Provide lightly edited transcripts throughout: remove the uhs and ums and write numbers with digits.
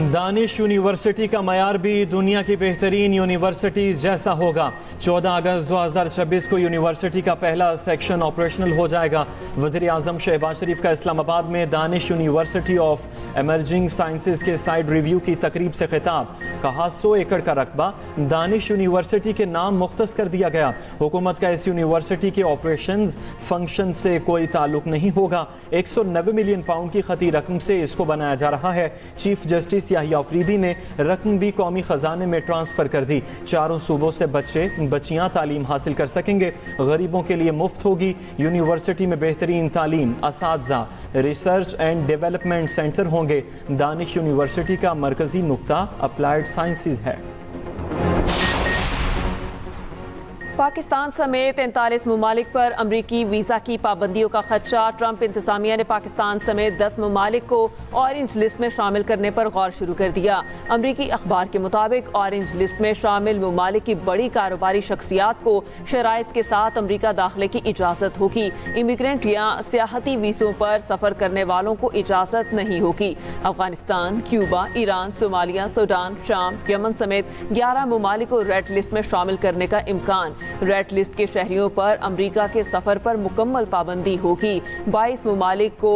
Danish university का मयार भी दुनिया की बेहतरीन यूनिवर्सिटीज़ जैसा होगा। 14 अगस्त 2026 को यूनिवर्सिटी का पहला सेक्शन ऑपरेशनल हो जाएगा। वज़ीर आज़म शहबाज शरीफ का इस्लामाबाद में Danish university of emerging sciences के साइड रिव्यू की तकरीब से खिताब। कहा 100 एकड़ का रकबा दानिश यूनिवर्सिटी के नाम मुख्तस कर दिया गया। हुकूमत का इस यूनिवर्सिटी के ऑपरेशंस फंक्शन से कोई ताल्लुक नहीं होगा। 190 मिलियन पाउंड की खती रकम से इसको बनाया जा रहा है। चीफ जस्टिस याहिया अफरीदी ने रकम भी कौमी खजाने में ट्रांसफर कर दी। चारों सूबों से बच्चियां तालीम हासिल कर सकेंगे। गरीबों के लिए मुफ्त होगी। यूनिवर्सिटी में बेहतरीन तालीम, असातिज़ा, रिसर्च एंड डेवलपमेंट सेंटर होंगे। दानिश यूनिवर्सिटी का मरकजी नुक्ता अप्लाइड साइंसेज है। पाकिस्तान समेत 43 ममालिक पर अमरीकी वीज़ा की पाबंदियों का खदशा। ट्रंप इंतजामिया ने पाकिस्तान समेत 10 ममालिक को ऑरेंज लिस्ट में शामिल करने पर गौर शुरू कर दिया। अमरीकी अखबार के मुताबिक ऑरेंज लिस्ट में शामिल ममालिक की बड़ी कारोबारी शख्सियात को शराइत के साथ अमरीका दाखिले की इजाज़त होगी। इमिग्रेंट या सियाहती वीज़ों पर सफ़र करने वालों को इजाज़त नहीं होगी। Afghanistan, Cuba, Iran, Somalia, Sudan, शाम, यमन समेत 11 ममालिक को रेड लिस्ट में शामिल करने का इम्कान। रेड लिस्ट के शहरियों पर अमेरिका के सफर पर मुकम्मल पाबंदी होगी। 22 ममालिक को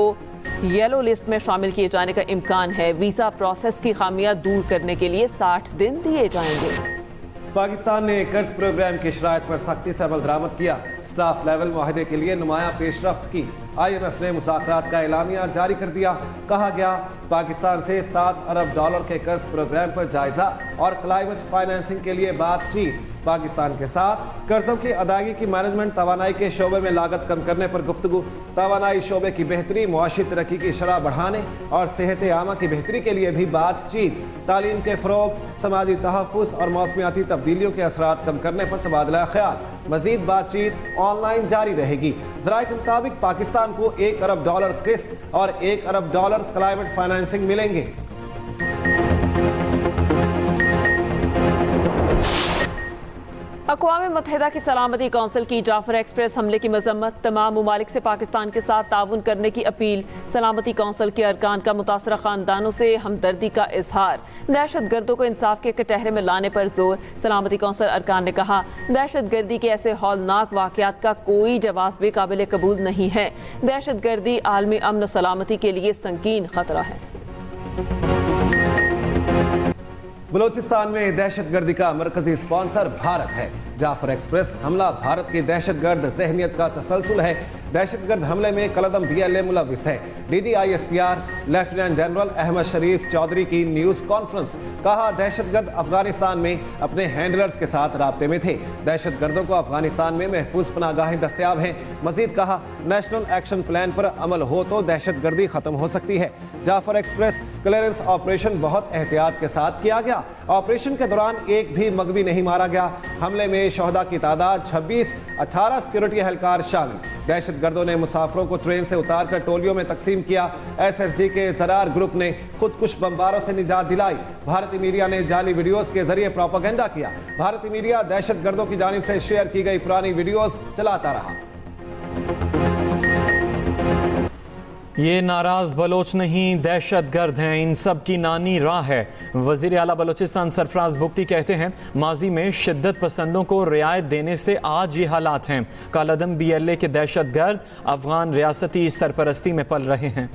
येलो लिस्ट में शामिल किए जाने का इम्कान है। वीजा प्रोसेस की खामियां दूर करने के लिए 60 दिन दिए जाएंगे। पाकिस्तान ने कर्ज प्रोग्राम की शराइत पर सख्ती से अमल दरामद किया। स्टाफ लेवल मुआहदे के लिए नुमाया पेशरफ्त की। IMF ने मुज़ाकरात का एलामिया जारी कर दिया। कहा गया पाकिस्तान से $7 अरब के कर्ज प्रोग्राम पर जायजा और क्लाइमेट फाइनेंसिंग के लिए बातचीत। पाकिस्तान के साथ कर्जों की अदायगी की मैनेजमेंट, तवानाई के शोबे में लागत कम करने पर गुफ्तगू, तवानाई शोबे की बेहतरी, मुआशी तरक्की की शरह बढ़ाने और सेहत आमा की बेहतरी के लिए भी बातचीत। तालीम के फ़रोग, समाजी तहफ़्फ़ुज़ और मौसमियाती तब्दीलियों के असरात कम करने पर तबादला ख्याल। मज़ीद बातचीत ऑनलाइन जारी रहेगी। ज़राए के मुताबिक पाकिस्तान को $1 अरब किस्त और $1 अरब क्लाइमेट फाइनेंसिंग मिलेंगे। अक़वाम मुत्तहिदा की सलामती कौंसिल की जाफर एक्सप्रेस हमले की मजम्मत। तमाम ममालिक से पाकिस्तान के साथ ताउन करने की अपील। सलामती कौंसिल के अरकान का मुतासरा खानदानों से हमदर्दी का इजहार। दहशत गर्दों को इंसाफ के कटहरे में लाने पर जोर। सलामती कौंसिल अरकान ने कहा दहशत गर्दी के ऐसे हौलनाक वाक़यात का कोई जवाब बेकाबिल कबूल नहीं है। दहशत गर्दी आलमी अमन सलामती के लिए संगीन खतरा है। बलोचिस्तान में दहशतगर्दी का मरकजी स्पॉन्सर भारत है। जाफर एक्सप्रेस हमला भारत की दहशतगर्द जहनियत का तसलसल है। दहशतगर्द हमले में कलदम BLA मुलविस है। DGISPR लेफ्टिनेंट जनरल अहमद शरीफ चौधरी की न्यूज़ कॉन्फ्रेंस। कहा दहशतगर्द अफगानिस्तान में अपने हैंडलर्स के साथ राब्ते में थे। दहशतगर्दों को अफगानिस्तान में महफूज पनागाहें दस्तयाब हैं। मजीद कहा नेशनल एक्शन प्लान पर अमल हो तो दहशतगर्दी खत्म हो सकती है। जाफर एक्सप्रेस क्लियरेंस ऑपरेशन बहुत एहतियात के साथ किया गया। ऑपरेशन के दौरान एक भी मगवी नहीं मारा गया। हमले में शहदा की तादाद 26, 18 सिक्योरिटी एहलकार शामिल। दहशतगर्दों ने मुसाफिरों को ट्रेन से उतारकर टोलियों में तकसीम किया। SSD के जरार ग्रुप ने खुदकुश बमबारों से निजात दिलाई। भारतीय मीडिया ने जाली वीडियोस के जरिए प्रोपेगेंडा किया। भारतीय मीडिया दहशतगर्दों की जानिब से शेयर की गई पुरानी वीडियोस चलाता रहा। ये नाराज़ बलोच नहीं, दहशतगर्द हैं। इन सब की नानी राह है। वज़ीर आला बलोचिस्तान सरफराज बुगटी कहते हैं माजी में शिद्दत पसंदों को रियायत देने से आज ये हालात हैं। कालदम BLA के दहशतगर्द अफगान रियासती सरपरस्ती में पल रहे हैं।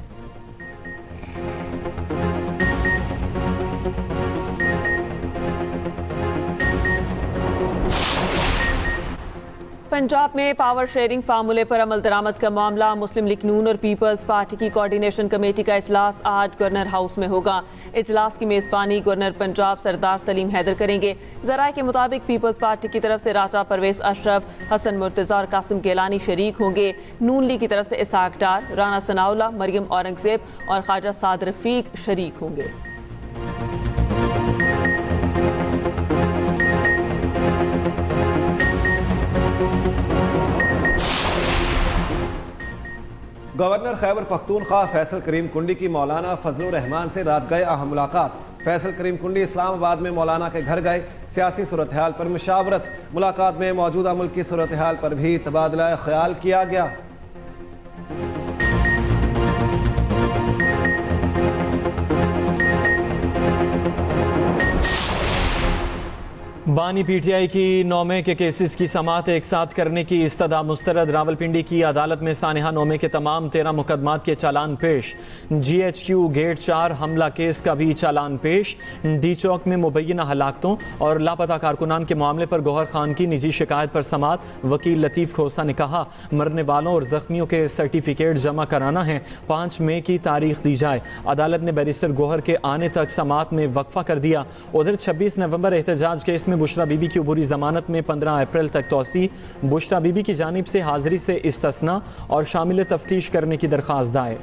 पंजाब में पावर शेयरिंग फार्मूले पर अमल दरामद का मामला। मुस्लिम लीग नून और पीपल्स पार्टी की कोऑर्डिनेशन कमेटी का इजलास आज गवर्नर हाउस में होगा। इजलास की मेज़बानी गवर्नर पंजाब सरदार सलीम हैदर करेंगे। ज़राए के मुताबिक पीपल्स पार्टी की तरफ से राजा परवेज अशरफ, हसन मुर्तज़ा और कासिम गिलानी शरीक होंगे। नून लीग की तरफ से इसहाक डार, राना सनाउल्लाह, मरियम औरंगजेब और ख्वाजा साद रफीक शरीक होंगे। गवर्नर खैबर पख्तूनख्वा फैसल करीम कुंडी की मौलाना फजलुर रहमान से रात गए अहम मुलाकात। फैसल करीम कुंडी इस्लामाबाद में मौलाना के घर गए। सियासी सूरत हाल पर मुशावरत। मुलाकात में मौजूदा मुल्क की सूरत हाल पर भी तबादला ख्याल किया गया। बानी पीटीआई की 9 मई के केसेस की समाअत एक साथ करने की इस्तदा मुस्तरद। रावलपिंडी की अदालत में सानिहा 9 मई के तमाम 13 मुकदमात के चालान पेश। GHQ गेट 4 हमला केस का भी चालान पेश। डी चौक में मुबैना हलाकतों और लापता कारकुनान के मामले पर गौहर खान की निजी शिकायत पर समाअत। वकील लतीफ़ खोसा ने कहा मरने वालों और जख्मियों के सर्टिफिकेट जमा कराना है, 5 मई की तारीख दी जाए। अदालत ने बैरिस्टर गौहर के आने तक समाअत में वक्फा कर दिया। उधर 26 नवंबर एहतजाज केस में बुशरा बीबी की अबूरी जमानत में 15 अप्रैल तक तौसी। बुशरा बीबी की जानिब से हाजिरी से इस्तिस्ना और शामिल तफ्तीश करने की दरख्वास्त दायर।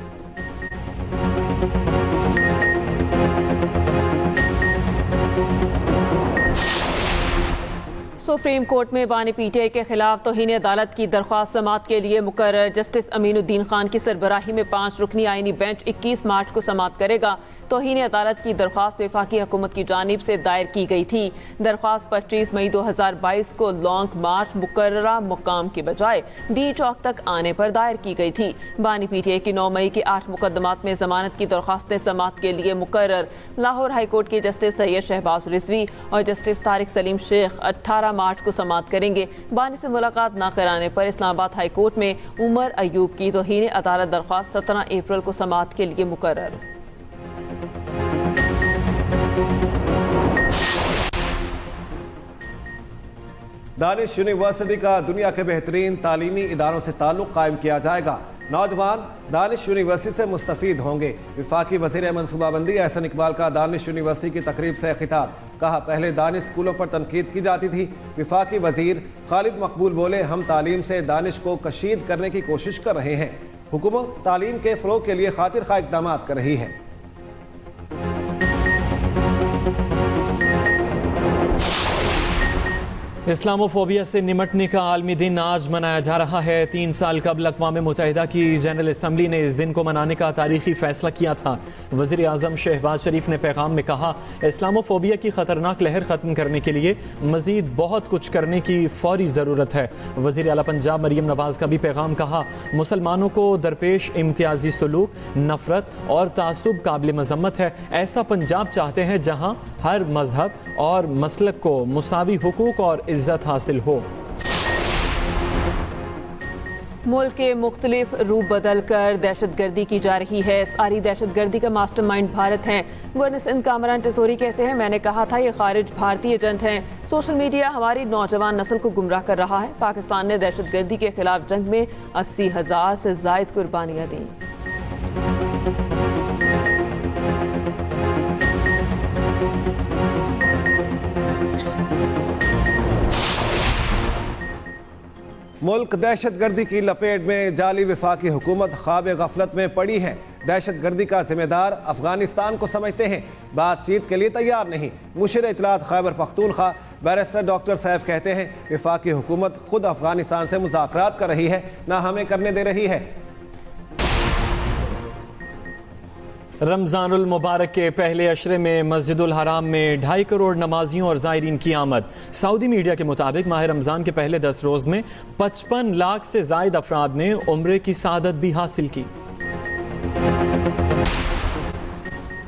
सुप्रीम कोर्ट में बानी पीटीआई के खिलाफ तौहीन अदालत की दरख्वास्त समाअत के लिए मुकर्रर जस्टिस अमीनुद्दीन खान की सरबराही में 5 रुकनी आईनी बेंच 21 मार्च को समाअत करेगा। तौहीन अदालत की दरख्वास्त वफाकी हुकूमत की जानिब से दायर की गई थी। दरख्वास्त 25 मई 2022 को लॉन्ग मार्च मुकर्ररा मुकाम के बजाय डी चौक तक आने पर दायर की गई थी। बानी पीटीआई की 9 मई के 8 मुकदमात में जमानत की दरख्वास्तें समाअत के लिए मुकर्रर लाहौर हाई कोर्ट के जस्टिस सैयद शहबाज रिजवी और जस्टिस तारिक सलीम शेख 18 मार्च को समाअत करेंगे। बानी से मुलाकात न कराने पर इस्लामाबाद हाई कोर्ट में उमर अयूब की तौहीन अदालत दरख्वास्त 17 अप्रैल को समाअत के लिए मुकर्रर। दानिश यूनिवर्सिटी का दुनिया के बेहतरीन तालीमी इदारों से ताल्लुक कायम किया जाएगा। नौजवान दानिश यूनिवर्सिटी से मुस्तफीद होंगे। वफाकी वज़ीर मनसूबाबंदी एहसन इकबाल का दानिश यूनिवर्सिटी की तकरीब से खिताब। कहा पहले दानिश स्कूलों पर तनकीद की जाती थी। वफाकी वज़ीर खालिद मकबूल बोले हम तालीम से दानिश को कशीद करने की कोशिश कर रहे हैं। हुकूमत तालीम के फ़रोग़ के लिए खातिर खा इक़दाम कर रही है। इस्लामोफोबिया से निमटने का आलमी दिन आज मनाया जा रहा है। 3 साल कबल अक़वाम मुत्तहिदा की जनरल असम्बली ने इस दिन को मनाने का तारीखी फैसला किया था। वज़ीर आज़म शहबाज शरीफ ने पैगाम में कहा इस्लामोफोबिया की ख़तरनाक लहर ख़त्म करने के लिए मज़ीद बहुत कुछ करने की फ़ौरी ज़रूरत है। वज़ीर आला पंजाब मरीम नवाज़ का भी पैगाम कहा मुसलमानों को दरपेश इम्तियाजी सलूक, नफ़रत और तासुब काबिल मज़म्मत है। ऐसा पंजाब चाहते हैं जहाँ हर मज़हब और मसलक को मुसावी हुकूक और इज्जत हासिल हो। मुल्क के मुख्तलिफ रूप बदल कर दहशतगर्दी की जा रही है। सारी दहशतगर्दी का मास्टरमाइंड भारत है। गवर्नर सिंध कामरान टिसोरी कहते हैं मैंने कहा था ये खारिज भारतीय एजेंट हैं। सोशल मीडिया हमारी नौजवान नस्ल को गुमराह कर रहा है। पाकिस्तान ने दहशतगर्दी के खिलाफ जंग में 80,000 से ज़ायद कुर्बानियाँ दी। मुल्क दहशतगर्दी की लपेट में जाली वफाकी हुकूमत ख्वाब गफलत में पड़ी है। दहशतगर्दी का जिम्मेदार अफगानिस्तान को समझते हैं, बातचीत के लिए तैयार नहीं। मुशीर इत्तलात खैबर पख्तूनख्वा बैरिस्टर डॉक्टर सैफ कहते हैं वफाकी हुकूमत खुद अफगानिस्तान से मुज़ाकरात कर रही है, ना हमें करने दे रही है। रमज़ानुल मुबारक के पहले अशरे में मस्जिदुल हराम में 2.5 करोड़ नमाजियों और ज़ायरीन की आमद। सऊदी मीडिया के मुताबिक माह रमज़ान के पहले 10 रोज़ में 55 लाख से ज़ायद अफराद ने उम्रे की सादत भी हासिल की।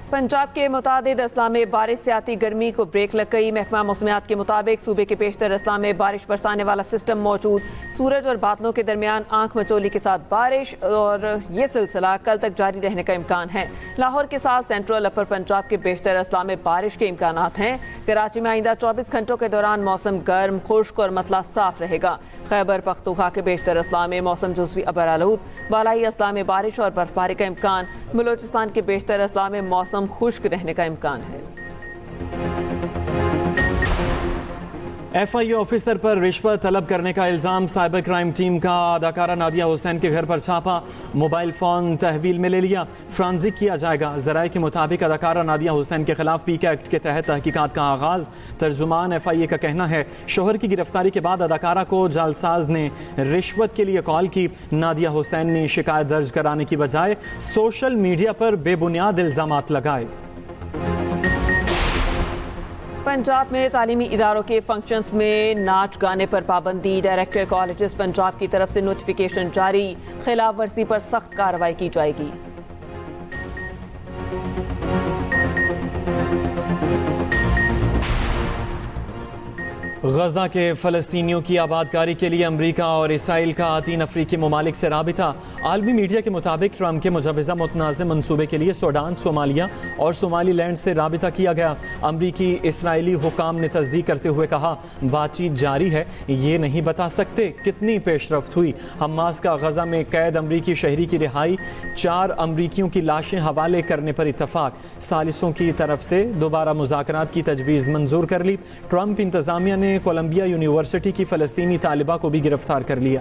पंजाब के मुतादिद अजला में बारिश से आती गर्मी को ब्रेक लग गई। महकमा मौसमियात के मुताबिक सूबे के पेशतर अजला में बारिश बरसाने वाला सिस्टम मौजूद। सूरज और बादलों के दरमियान आंख मचोली के साथ बारिश और ये सिलसिला कल तक जारी रहने का इम्कान है। लाहौर के साथ सेंट्रल अपर पंजाब के पेशतर अजला में बारिश के इम्कान हैं। कराची में आइंदा 24 घंटों के दौरान मौसम गर्म, खुश्क और मतला साफ रहेगा। खैबर पख्तूनख्वा के पेशतर अजला में मौसम जुज़वी अबरालूद, बालाई अजला में बारिश और बर्फबारी का इम्कान। बलोचिस्तान के पेशतर अजला में मौसम खुश्क रहने का इम्कान है। FIA ऑफिसर पर रिश्वत तलब करने का इल्ज़ाम। साइबर क्राइम टीम का अदाकारा नादिया हुसैन के घर पर छापा, मोबाइल फ़ोन तहवील में ले लिया, फ्रांजिक किया जाएगा। ज़राए के मुताबिक अदाकारा नादिया हुसैन के खिलाफ पीके एक्ट के तहत तहकीकात का आगाज़। तर्जुमान FIA का कहना है शोहर की गिरफ्तारी के बाद अदाकारा को जालसाज ने रिश्वत के लिए कॉल की। नादिया हुसैन ने शिकायत दर्ज कराने की बजाय सोशल मीडिया पर बेबुनियाद इल्ज़ामात लगाए। पंजाब में तालीमी इदारों के फंक्शंस में नाच गाने पर पाबंदी। डायरेक्टर कॉलेजेस पंजाब की तरफ से नोटिफिकेशन जारी। खिलाफ वर्जी पर सख्त कार्रवाई की जाएगी। गजा के फ़लस्तीनियों की आबादकारी के लिए अमरीका और इसराइल का 3 अफ्रीकी ममालिक से राबिता। आलमी मीडिया के मुताबिक ट्रंप के मुजवज़ा मुतनाज़ मनसूबे के लिए सूडान, सोमालिया और सोमालीलैंड से राबिता किया गया। अमरीकी इसराइली हुकाम ने तस्दीक करते हुए कहा, बातचीत जारी है, ये नहीं बता सकते कितनी पेशरफ्त हुई। हमास का गजा में कैद अमरीकी शहरी की रिहाई, 4 अमरीकियों की लाशें हवाले करने पर इत्तफाक। सालिसों की तरफ से दोबारा मुज़ाकरात की तजवीज़ मंजूर कर ली। ट्रंप इंतज़ामिया ने कोलंबिया यूनिवर्सिटी की फ़लस्तीनी तालिबा को भी गिरफ्तार कर लिया।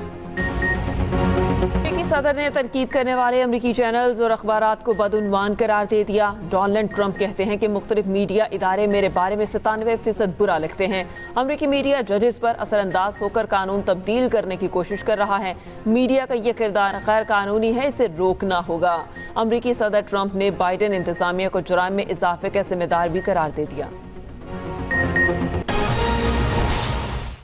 अमेरिकी सदर ने तनकीद करने वाले अमेरिकी चैनल्स और अखबारात को बदउनवान करार दे दिया। डोनाल्ड ट्रंप कहते हैं कि मुख्तलिफ मीडिया इदारे मेरे बारे में 97% बुरा लिखते हैं। अमेरिकी मीडिया जजेस पर असरअंदाज होकर कानून तब्दील करने की कोशिश कर रहा है। मीडिया का यह किरदार गैर कानूनी है, इसे रोकना होगा। अमेरिकी सदर ट्रंप ने बाइडेन इंतजामिया को जुराइम में इजाफे का जिम्मेदार भी करार दे दिया।